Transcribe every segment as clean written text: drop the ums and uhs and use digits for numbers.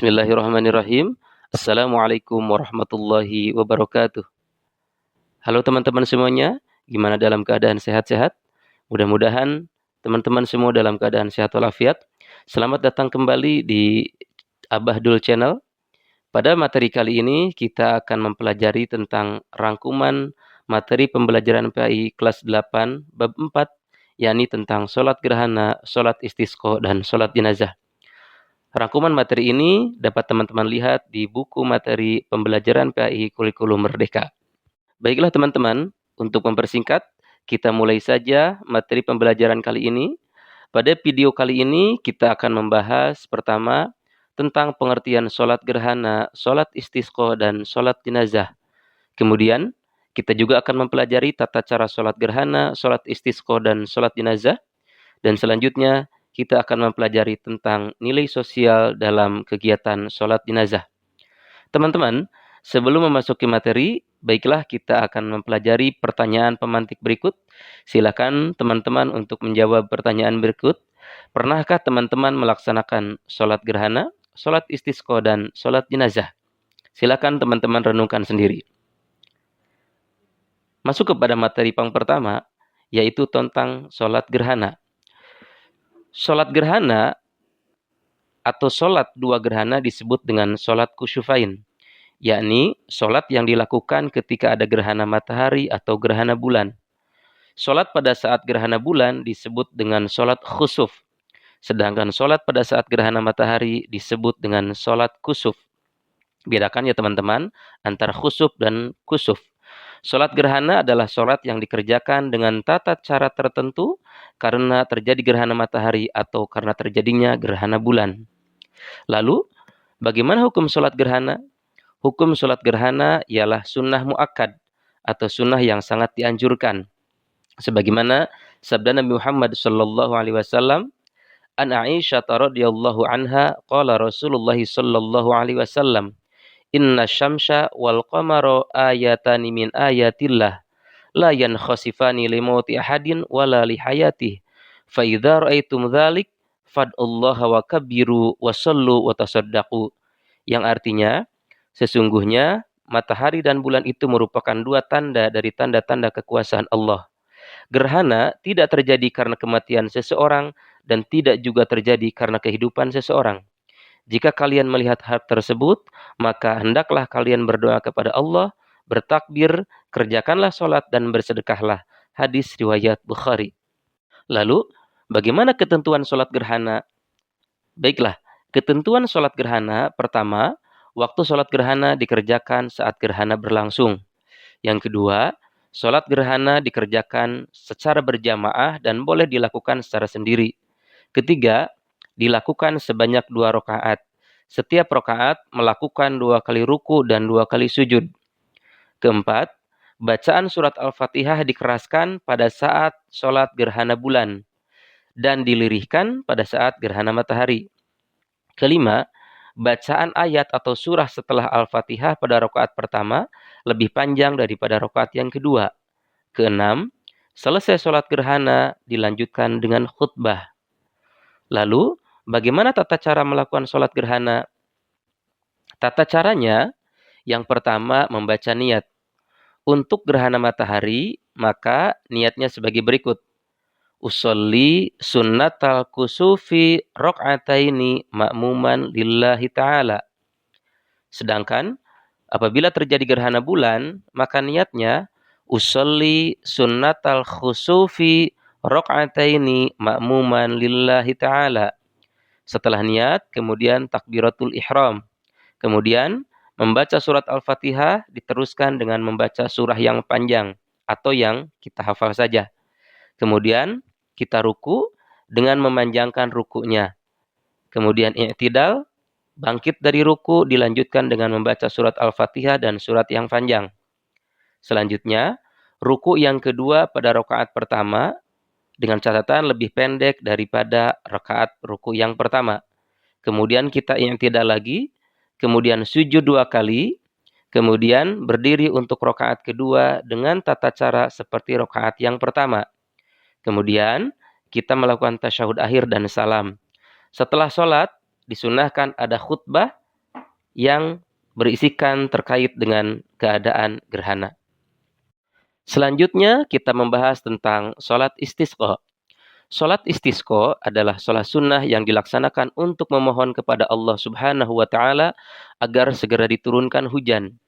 Bismillahirrahmanirrahim. Assalamualaikum warahmatullahi wabarakatuh. Halo teman-teman semuanya, gimana dalam keadaan sehat-sehat? Mudah-mudahan teman-teman semua dalam keadaan sehat walafiat. Selamat datang kembali di Abah Dul Channel. Pada materi kali ini kita akan mempelajari tentang rangkuman materi pembelajaran PAI kelas 8 bab 4, yakni tentang sholat gerhana, sholat istisqa, dan sholat jenazah. Rangkuman materi ini dapat teman-teman lihat di buku materi pembelajaran PAI Kurikulum Merdeka. Baiklah teman-teman, untuk mempersingkat, kita mulai saja materi pembelajaran kali ini. Pada video kali ini kita akan membahas pertama tentang pengertian sholat gerhana, sholat istisqa, dan sholat jenazah. Kemudian kita juga akan mempelajari tata cara sholat gerhana, sholat istisqa, dan sholat jenazah. Dan selanjutnya kita akan mempelajari tentang nilai sosial dalam kegiatan sholat jenazah. Teman-teman, sebelum memasuki materi, baiklah kita akan mempelajari pertanyaan pemantik berikut. Silakan teman-teman untuk menjawab pertanyaan berikut. Pernahkah teman-teman melaksanakan sholat gerhana, sholat istisqa, dan sholat jenazah? Silakan teman-teman renungkan sendiri. Masuk kepada materi yang pertama, yaitu tentang sholat gerhana. Sholat gerhana atau sholat dua gerhana disebut dengan sholat kusyufain, yakni sholat yang dilakukan ketika ada gerhana matahari atau gerhana bulan. Sholat pada saat gerhana bulan disebut dengan sholat khusuf, sedangkan sholat pada saat gerhana matahari disebut dengan sholat kusuf. Bedakan ya teman-teman antara khusuf dan kusuf. Sholat gerhana adalah sholat yang dikerjakan dengan tata cara tertentu karena terjadi gerhana matahari atau karena terjadinya gerhana bulan. Lalu, bagaimana hukum sholat gerhana? Hukum sholat gerhana ialah sunnah muakkad atau sunnah yang sangat dianjurkan. Sebagaimana sabda Nabi Muhammad sallallahu alaihi wasallam, an Aisyah radhiyallahu anha qala Rasulullah sallallahu alaihi wasallam, inna syamsa wal qamara ayatani min ayatillah la yankhasifani li mauti ahadin wala li hayatihi fa idza raaitum dzalik fad'ullaha wa kabbiru wa sallu wa tasaddaqu, yang artinya sesungguhnya matahari dan bulan itu merupakan dua tanda dari tanda-tanda kekuasaan Allah. Gerhana tidak terjadi karena kematian seseorang dan tidak juga terjadi karena kehidupan seseorang. Jika kalian melihat hal tersebut, maka hendaklah kalian berdoa kepada Allah, bertakbir, kerjakanlah sholat, dan bersedekahlah. Hadis riwayat Bukhari. Lalu, bagaimana ketentuan sholat gerhana? Baiklah, ketentuan sholat gerhana pertama, waktu sholat gerhana dikerjakan saat gerhana berlangsung. Yang kedua, sholat gerhana dikerjakan secara berjamaah dan boleh dilakukan secara sendiri. Ketiga, dilakukan sebanyak 2 rakaat. Setiap rakaat melakukan 2 kali ruku dan 2 kali sujud. Keempat, bacaan surat Al-Fatihah dikeraskan pada saat sholat gerhana bulan dan dilirihkan pada saat gerhana matahari. Kelima, bacaan ayat atau surah setelah Al-Fatihah pada rakaat pertama lebih panjang daripada rakaat yang kedua. Keenam, selesai sholat gerhana dilanjutkan dengan khutbah. Lalu, bagaimana tata cara melakukan sholat gerhana? Tata caranya, yang pertama membaca niat. Untuk gerhana matahari, maka niatnya sebagai berikut. Usolli sunnatal kusufi rok'ataini ma'muman lillahi ta'ala. Sedangkan, apabila terjadi gerhana bulan, maka niatnya usolli sunnatal khusufi rok'ataini ma'muman lillahi ta'ala. Setelah niat, kemudian takbiratul ihram. Kemudian membaca surat Al-Fatihah diteruskan dengan membaca surah yang panjang atau yang kita hafal saja. Kemudian kita ruku dengan memanjangkan rukunya. Kemudian i'tidal, bangkit dari ruku dilanjutkan dengan membaca surat Al-Fatihah dan surat yang panjang. Selanjutnya, ruku yang kedua pada rakaat pertama dengan catatan lebih pendek daripada rakaat ruku yang pertama. Kemudian kita i'tidal lagi, kemudian sujud 2 kali, kemudian berdiri untuk rakaat kedua dengan tata cara seperti rakaat yang pertama. Kemudian kita melakukan tasyahud akhir dan salam. Setelah sholat, disunahkan ada khutbah yang berisikan terkait dengan keadaan gerhana. Selanjutnya kita membahas tentang sholat istisqa. Sholat istisqa adalah sholat sunnah yang dilaksanakan untuk memohon kepada Allah Subhanahu wa Ta'ala agar segera diturunkan hujan.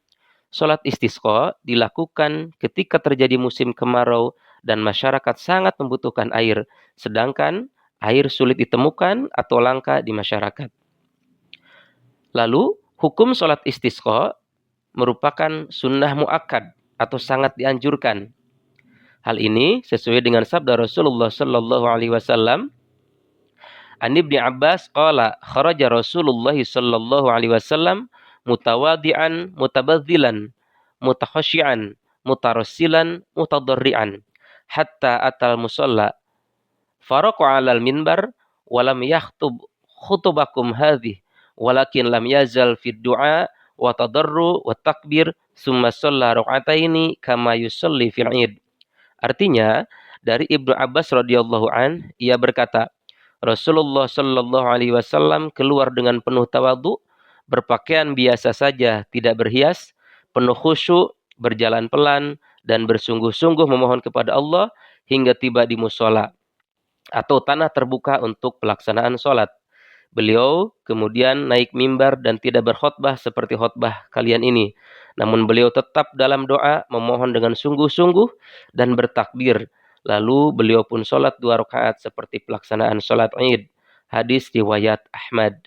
Sholat istisqa dilakukan ketika terjadi musim kemarau dan masyarakat sangat membutuhkan air, sedangkan air sulit ditemukan atau langka di masyarakat. Lalu, hukum sholat istisqa merupakan sunnah muakkad atau sangat dianjurkan. Hal ini sesuai dengan sabda Rasulullah sallallahu alaihi wasallam. An Ibnu Abbas qala kharaja Rasulullah sallallahu alaihi wasallam mutawadi'an mutabadzilan mutakhasyian mutarassilan mutadarrian hatta atal musalla faraqa 'alal minbar wa lam yakhtub khutubakum hadhihi walakin lam yazal fid du'a wa tadarru wa takbir summa shalla rak'ataini kama yusalli fil 'id. Artinya, dari Ibnu Abbas radhiyallahu an, ia berkata, Rasulullah sallallahu alaihi wasallam keluar dengan penuh tawadhu, berpakaian biasa saja, tidak berhias, penuh khusyuk, berjalan pelan dan bersungguh-sungguh memohon kepada Allah hingga tiba di mushola atau tanah terbuka untuk pelaksanaan sholat. Beliau kemudian naik mimbar dan tidak berkhutbah seperti khutbah kalian ini. Namun beliau tetap dalam doa memohon dengan sungguh-sungguh dan bertakbir. Lalu beliau pun sholat 2 rakaat seperti pelaksanaan sholat Id. Hadis riwayat Ahmad.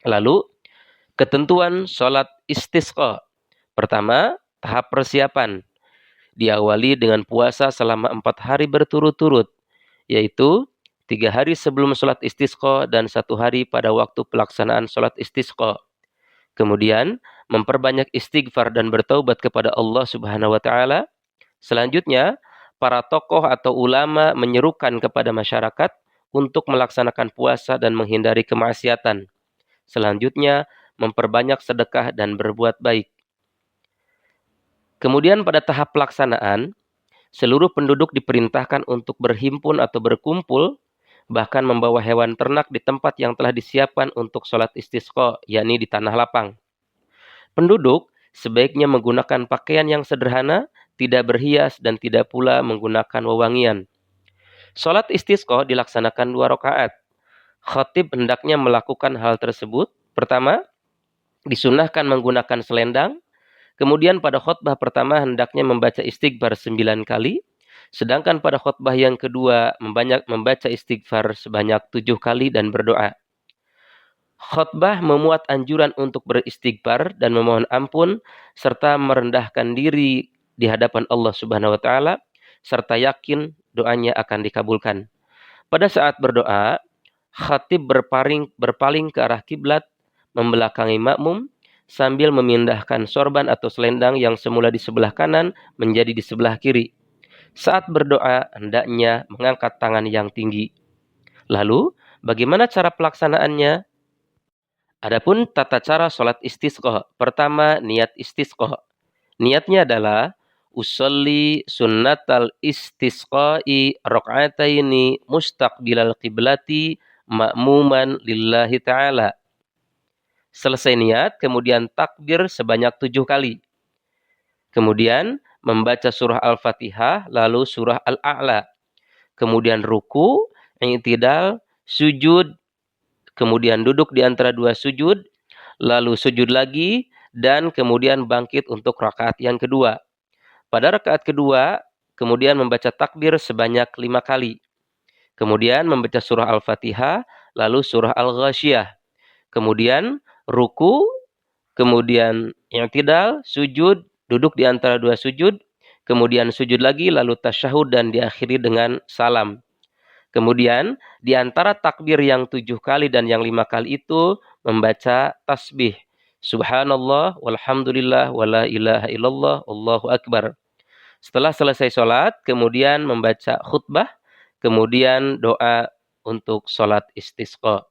Lalu ketentuan sholat istisqa. Pertama, tahap persiapan. Diawali dengan puasa selama 4 hari berturut-turut, yaitu 3 hari sebelum sholat istisqa dan 1 hari pada waktu pelaksanaan sholat istisqa. Kemudian, memperbanyak istighfar dan bertaubat kepada Allah Subhanahu wa Ta'ala. Selanjutnya, para tokoh atau ulama menyerukan kepada masyarakat untuk melaksanakan puasa dan menghindari kemaksiatan. Selanjutnya, memperbanyak sedekah dan berbuat baik. Kemudian pada tahap pelaksanaan, seluruh penduduk diperintahkan untuk berhimpun atau berkumpul, bahkan membawa hewan ternak di tempat yang telah disiapkan untuk sholat istisqa, yakni di tanah lapang. Penduduk sebaiknya menggunakan pakaian yang sederhana, tidak berhias, dan tidak pula menggunakan wewangian. Sholat istisqa dilaksanakan 2 rakaat. Khatib hendaknya melakukan hal tersebut. Pertama, disunahkan menggunakan selendang. Kemudian pada khutbah pertama hendaknya membaca istighfar 9 kali. Sedangkan pada khutbah yang kedua membaca istighfar sebanyak 7 kali dan berdoa. Khutbah memuat anjuran untuk beristighfar dan memohon ampun serta merendahkan diri di hadapan Allah Subhanahu wa Ta'ala serta yakin doanya akan dikabulkan. Pada saat berdoa, khatib berpaling ke arah kiblat, membelakangi makmum sambil memindahkan sorban atau selendang yang semula di sebelah kanan menjadi di sebelah kiri. Saat berdoa, hendaknya mengangkat tangan yang tinggi. Lalu, bagaimana cara pelaksanaannya? Adapun tata cara sholat istisqa. Pertama, niat istisqa. Niatnya adalah usolli sunnatal istisqa'i rak'ataini mustaqbilal qiblati ma'muman lillahi ta'ala. Selesai niat, kemudian takbir sebanyak 7 kali. Kemudian membaca surah Al-Fatihah, lalu surah Al-A'la. Kemudian ruku, i'tidal, sujud, kemudian duduk di antara 2 sujud, lalu sujud lagi, dan kemudian bangkit untuk rakaat yang kedua. Pada rakaat kedua, kemudian membaca takbir sebanyak 5 kali. Kemudian membaca surah Al-Fatihah, lalu surah Al-Ghasyiyah. Kemudian ruku, kemudian i'tidal, sujud, duduk di antara 2 sujud, kemudian sujud lagi, lalu tasyahud dan diakhiri dengan salam. Kemudian di antara takbir yang 7 kali dan yang 5 kali itu membaca tasbih. Subhanallah, walhamdulillah, wala ilaha illallah, Allahu akbar. Setelah selesai sholat, kemudian membaca khutbah, kemudian doa untuk sholat istisqa.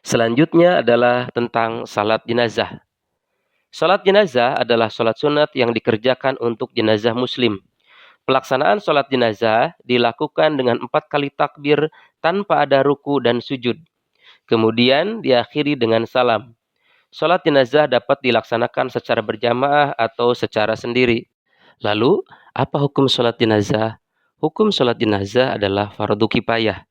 Selanjutnya adalah tentang salat jenazah. Salat jenazah adalah salat sunat yang dikerjakan untuk jenazah muslim. Pelaksanaan salat jenazah dilakukan dengan 4 kali takbir tanpa ada ruku dan sujud. Kemudian diakhiri dengan salam. Sholat jenazah dapat dilaksanakan secara berjamaah atau secara sendiri. Lalu, apa hukum sholat jenazah? Hukum sholat jenazah adalah fardu kifayah.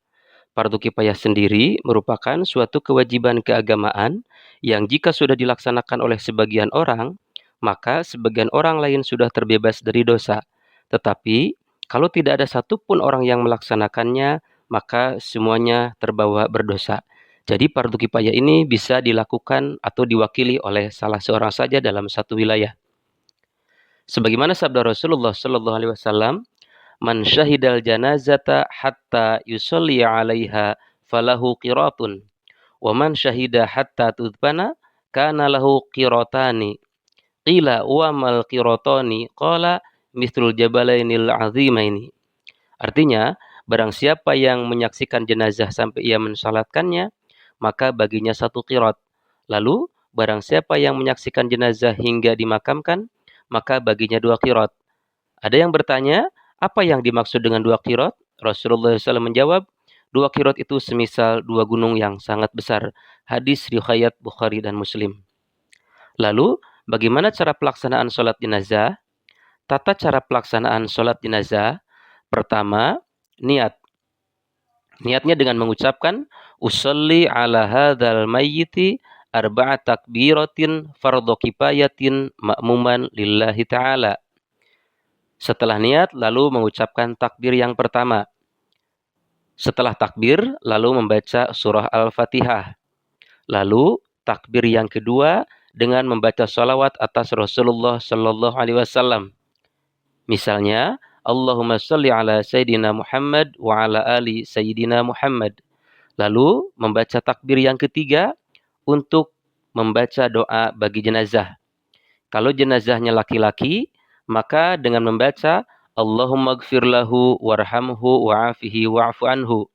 Fardu kifayah sendiri merupakan suatu kewajiban keagamaan yang jika sudah dilaksanakan oleh sebagian orang, maka sebagian orang lain sudah terbebas dari dosa. Tetapi, kalau tidak ada satupun orang yang melaksanakannya, maka semuanya terbawa berdosa. Jadi fardu kifayah ini bisa dilakukan atau diwakili oleh salah seorang saja dalam satu wilayah. Sebagaimana sabda Rasulullah Shallallahu Alaihi Wasallam, "Man syahidal janazata hatta yusolli 'alaiha falahu qiratun, wa man syahida hatta tudfana kana lahu qiratani." Qila wa mal qiratani? Qala mithlul jabalainil 'azimaini. Artinya, barang siapa yang menyaksikan jenazah sampai ia mensalatkannya, maka baginya satu qirat. Lalu, barang siapa yang menyaksikan jenazah hingga dimakamkan, maka baginya dua qirat. Ada yang bertanya, apa yang dimaksud dengan dua qirat? Rasulullah SAW menjawab, dua qirat itu semisal dua gunung yang sangat besar. Hadis riwayat Bukhari dan Muslim. Lalu, bagaimana cara pelaksanaan sholat jenazah? Tata cara pelaksanaan sholat jenazah. Pertama, niat. Niatnya dengan mengucapkan, usolli ala hadzal mayyiti arba'a takbiratin fardhu kifayatin ma'muman lillahi ta'ala. Setelah niat, lalu mengucapkan takbir yang pertama. Setelah takbir, lalu membaca surah Al-Fatihah. Lalu, takbir yang kedua dengan membaca sholawat atas Rasulullah Sallallahu Alaihi Wasallam. Misalnya, Allahumma sholli ala Sayyidina Muhammad wa ala ali Sayyidina Muhammad. Lalu, membaca takbir yang ketiga untuk membaca doa bagi jenazah. Kalau jenazahnya laki-laki, maka dengan membaca Allahumma gfir lahu warhamhu wa'afihi wa'fu anhu.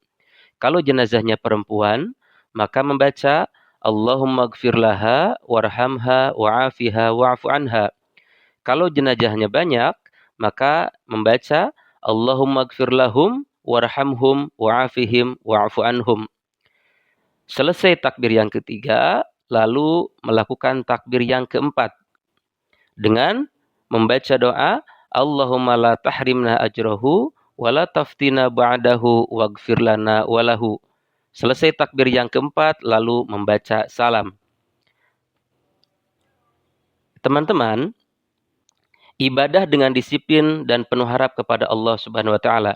Kalau jenazahnya perempuan, maka membaca Allahumma gfir laha warhamha wa'afiha wa'fu anha. Kalau jenazahnya banyak, maka membaca Allahumma gfir lahum warhamhum wa'afihim wa'fu anhum. Selesai takbir yang ketiga, lalu melakukan takbir yang keempat dengan membaca doa Allahumma la tahrimna ajrahu wa la taftina ba'dahu waghfir lana walahu. Selesai takbir yang keempat, lalu membaca salam. Teman-teman, ibadah dengan disiplin dan penuh harap kepada Allah Subhanahu wa taala.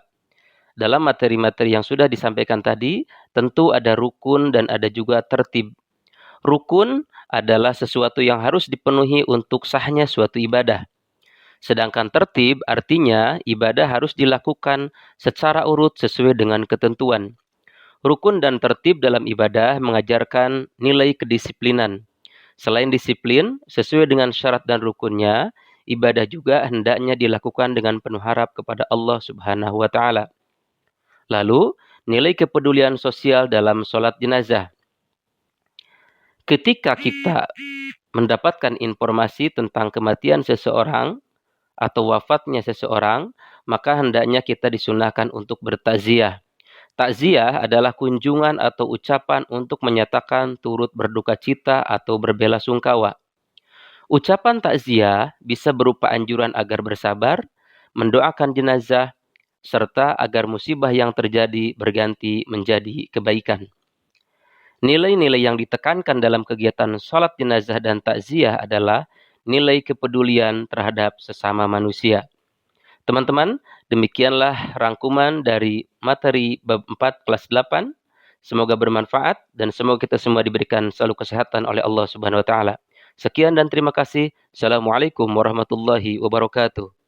Dalam materi-materi yang sudah disampaikan tadi, tentu ada rukun dan ada juga tertib. Rukun adalah sesuatu yang harus dipenuhi untuk sahnya suatu ibadah. Sedangkan tertib artinya ibadah harus dilakukan secara urut sesuai dengan ketentuan. Rukun dan tertib dalam ibadah mengajarkan nilai kedisiplinan. Selain disiplin, sesuai dengan syarat dan rukunnya, ibadah juga hendaknya dilakukan dengan penuh harap kepada Allah Subhanahu wa taala. Lalu, nilai kepedulian sosial dalam sholat jenazah. Ketika kita mendapatkan informasi tentang kematian seseorang atau wafatnya seseorang, maka hendaknya kita disunahkan untuk bertakziah. Takziah adalah kunjungan atau ucapan untuk menyatakan turut berduka cita atau berbelasungkawa. Ucapan takziah bisa berupa anjuran agar bersabar, mendoakan jenazah, serta agar musibah yang terjadi berganti menjadi kebaikan. Nilai-nilai yang ditekankan dalam kegiatan sholat jenazah dan takziah adalah nilai kepedulian terhadap sesama manusia. Teman-teman, demikianlah rangkuman dari materi bab 4 kelas 8. Semoga bermanfaat dan semoga kita semua diberikan selalu kesehatan oleh Allah Subhanahu wa taala. Sekian dan terima kasih. Assalamualaikum warahmatullahi wabarakatuh.